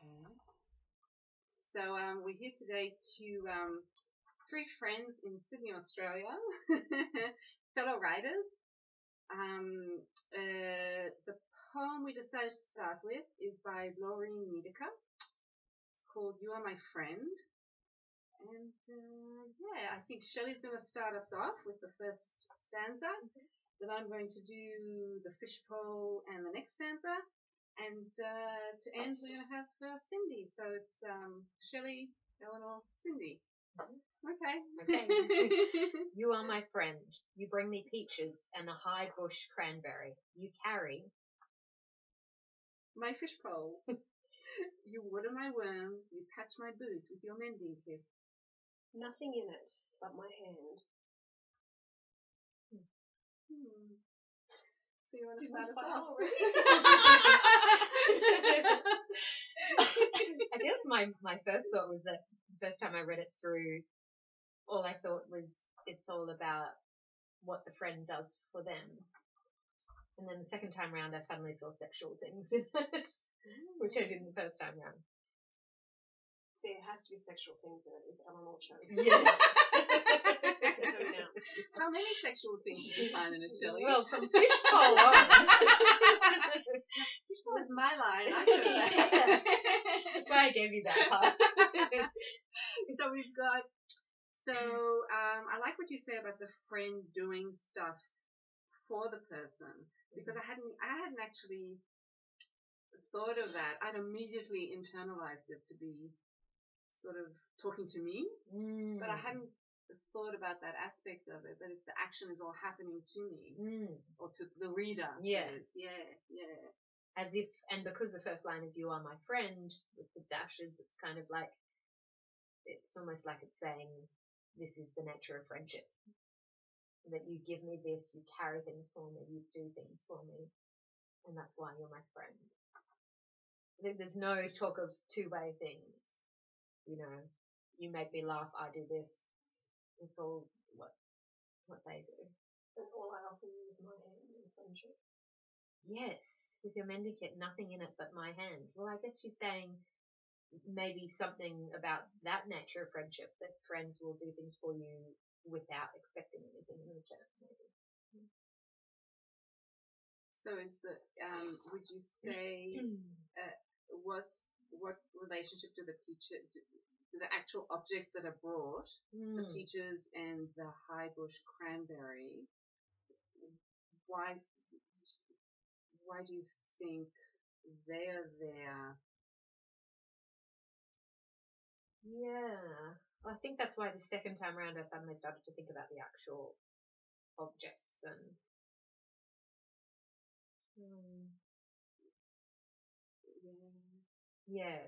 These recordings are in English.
Okay. So we're here today to three friends in Sydney, Australia, fellow writers. The poem we decided to start with is by Lorine Niedecker. It's called You Are My Friend. And yeah, I think Shelley's going to start us off with the first stanza. Then I'm going to do the fishbowl and the next stanza. And to end, we're going to have Cindy. So it's Shelley, Eleanor, Cindy. Okay. You are my friend. You bring me peaches and the high bush cranberry. You carry my fishbowl. You water my worms. You patch my boot with your mending kit. Nothing in it but my hand. So you want to start us off? I guess my first thought was that the first time I read it through, all I thought was it's all about what the friend does for them. And then the second time round, I suddenly saw sexual things in it, which I didn't the first time round. There has to be sexual things in it if Eleanor chose. Yes. How many sexual things did you find in it, Shelley? Well, from fishbowl on. Fishbowl is my line. I chose that. That's why I gave you that part. So we've got. I like what you say about the friend doing stuff for the person, because I hadn't actually thought of that. I'd immediately internalized it to be sort of talking to me, but I hadn't thought about that aspect of it, that it's the action is all happening to me or to the reader. Yeah. Yeah. As if, and because the first line is you are my friend with the dashes, it's kind of like, it's almost like it's saying, this is the nature of friendship. That you give me this, you carry things for me, you do things for me, and that's why you're my friend. I think there's no talk of two-way things. You know, you make me laugh, I do this. It's all what they do. And all I offer you is my hand in friendship. Yes, with your mending kit, nothing in it but my hand. Well, I guess she's saying maybe something about that nature of friendship, that friends will do things for you without expecting anything in return, maybe. So is the would you say what relationship do the actual objects that are brought, the peaches and the high bush cranberry, why do you think they're there? Yeah, I think that's why the second time around I suddenly started to think about the actual objects and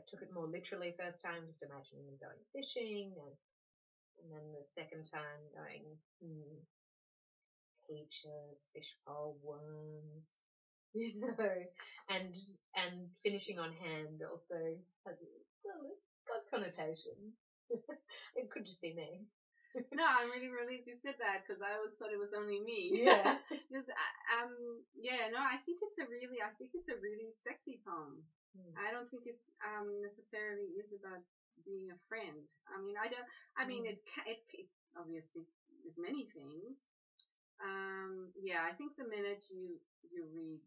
took it more literally first time, just imagining them going fishing, and then the second time going peaches, fishbowl, worms, you know, and finishing on hand also has got connotation. It could just be me. No, I'm really relieved you said that, because I always thought it was only me. Yeah. Because I think it's a really sexy poem. I don't think it necessarily is about being a friend. I mean, it obviously is many things. I think the minute you read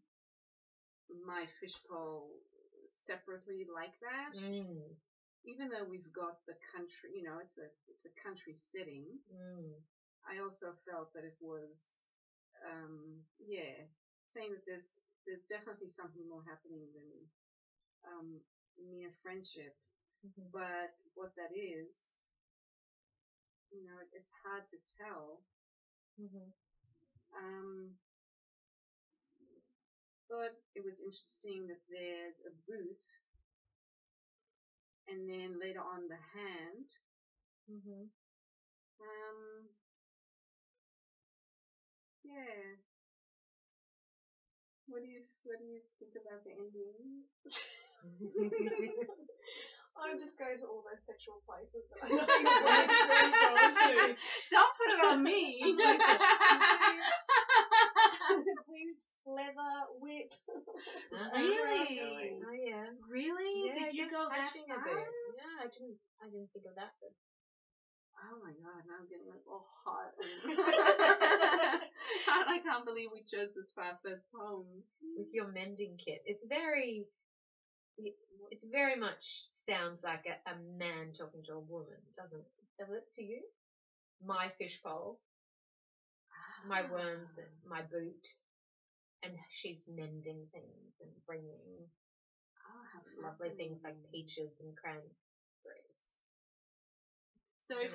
my fishbowl separately like that, even though we've got the country, you know, it's a country setting, I also felt that it was, saying that there's definitely something more happening than mere friendship. But what that is, you know, it's hard to tell. But it was interesting that there's a boot, and then later on the hand. What do you think about the ending? I'm just going to all those sexual places that I know you're going to. Don't put it on me. Boot, leather, whip. Really? Oh, yeah. Really? Yeah, Did you go I matching a bit. Yeah, I didn't think of that. But... Oh my god, now I'm getting like all hot. I can't believe we chose this for our first poem. With your mending kit. It's very much sounds like a man talking to a woman, doesn't it? Does it to you? My fishbowl, my worms, my boot, and she's mending things and bringing lovely things like peaches and cranberries. So if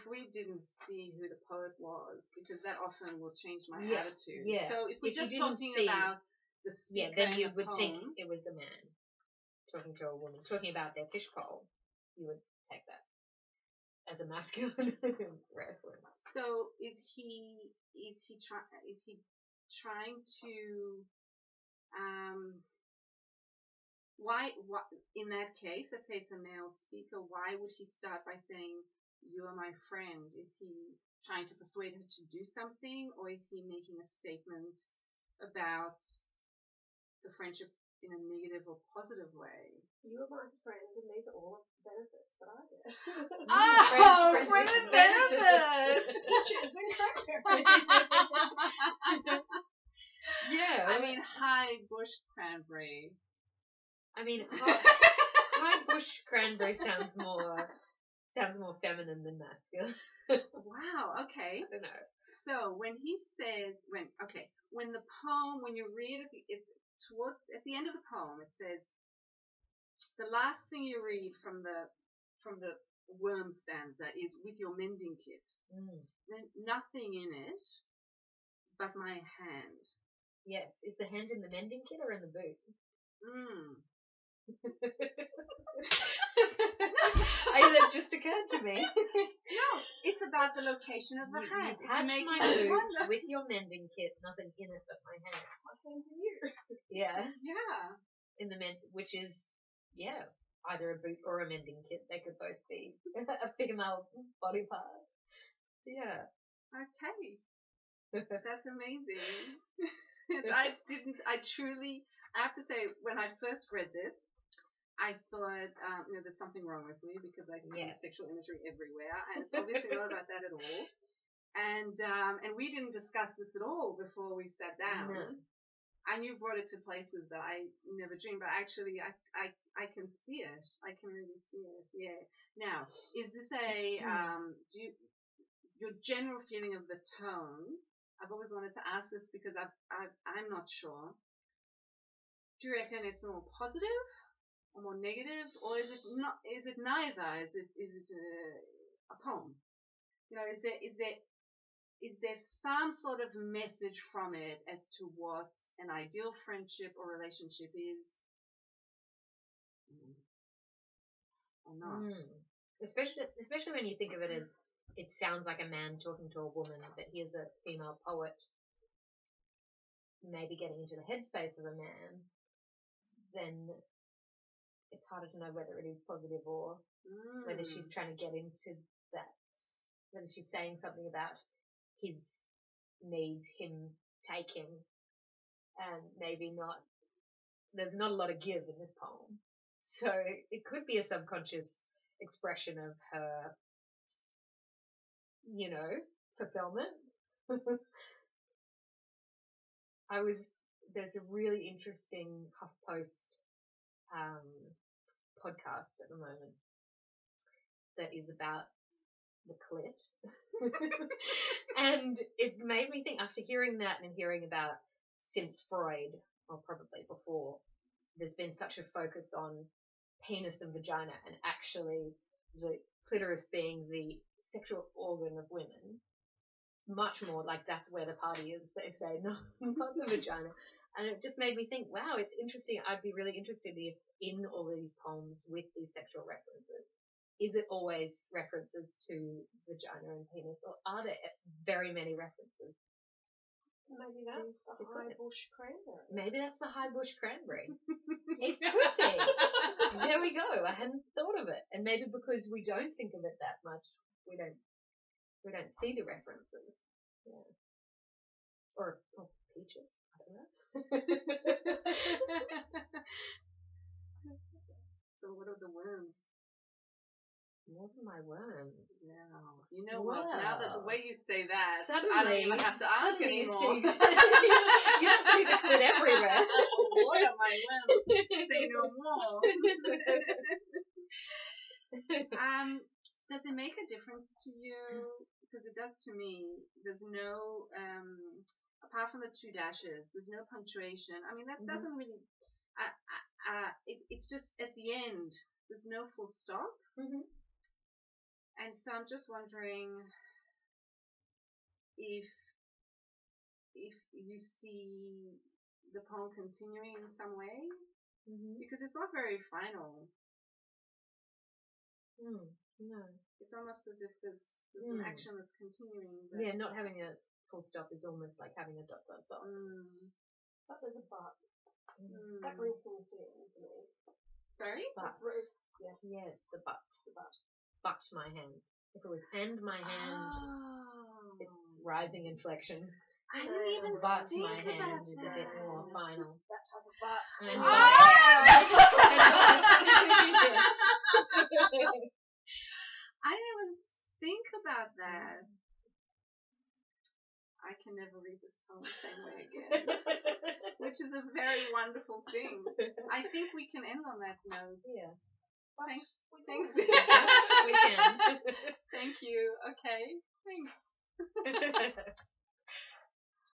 we didn't see who the poet was, because that often will change my attitude. Yeah. So if we're just talking about the speaker, then you would poem, think it was a man talking to a woman, talking about their fishbowl. You would take that as a masculine reference. So is he trying to why in that case, let's say it's a male speaker, why would he start by saying you are my friend? Is he trying to persuade her to do something, or is he making a statement about the friendship in a negative or positive way? You are my friend, and these are all of the benefits that I get. Friends with benefits! Peaches and cranberries. Yeah. I mean, high bush cranberry. I mean, high bush cranberry sounds more feminine than masculine. Wow. Okay. I don't know. So when he says when the poem, when you read at the end of the poem, it says the last thing you read from the worm stanza is with your mending kit. Then nothing in it but my hand. Yes. Is the hand in the mending kit or in the boot? That just occurred to me. No, it's about the location of the hand. You patch my boot with your mending kit, nothing in it but my hand. My hand's in you. Yeah. Yeah. In the which is, either a boot or a mending kit. They could both be a female body part. Yeah. Okay. That's amazing. I have to say, when I first read this, I thought, there's something wrong with me because I see sexual imagery everywhere, and it's obviously not about that at all. And we didn't discuss this at all before we sat down. No. And you brought it to places that I never dreamed, but actually I can see it. I can really see it. Yeah. Now, is this your general feeling of the tone? I've always wanted to ask this because I'm not sure. Do you reckon it's more positive or more negative, or is it not? Is it neither? Is it a poem? Is there some sort of message from it as to what an ideal friendship or relationship is, or not? Especially when you think of it as it sounds like a man talking to a woman, but here's a female poet maybe getting into the headspace of a man, then it's harder to know whether it is positive or whether she's trying to get into that, whether she's saying something about his needs, him taking, and maybe not. There's not a lot of give in this poem. So it could be a subconscious expression of her, fulfillment. There's a really interesting HuffPost podcast at the moment that is about the clit. And it made me think, after hearing that and hearing about since Freud, or probably before, there's been such a focus on penis and vagina and actually the clitoris being the sexual organ of women. Much more like that's where the party is, they say, not the vagina. And it just made me think, wow, it's interesting. I'd be really interested if in all these poems with these sexual references, is it always references to vagina and penis, or are there very many references? Maybe that's the high bush cranberry. Maybe that's the high bush cranberry. It could be. There we go. I hadn't thought of it. And maybe because we don't think of it that much, we don't see the references. Yeah. Or peaches. I don't know. So what are the What are my worms? Yeah. You know what? Now that the way you say that, Suddenly, I don't even have to ask anymore. You see the clit everywhere. What am I worms? Say no more. Does it make a difference to you? Because it does to me. There's no, apart from the 2 dashes, there's no punctuation. I mean, that doesn't really, it's just at the end, there's no full stop. And so I'm just wondering if you see the poem continuing in some way, because it's not very final. No. It's almost as if there's an action that's continuing. But Yeah, not having a full stop is almost like having a dot, dot, dot. But there's a but. That brings things to end for me. Sorry? But. Yes. Yes, the but. The but. But my hand. If it was and my hand, it's rising inflection. I didn't even But think my hand about is that. a bit more final. That type of but. And I didn't even think about that. I can never read this poem the same way again, which is a very wonderful thing. I think we can end on that note. Yeah. Thanks. We can. Thank you. Okay. Thanks.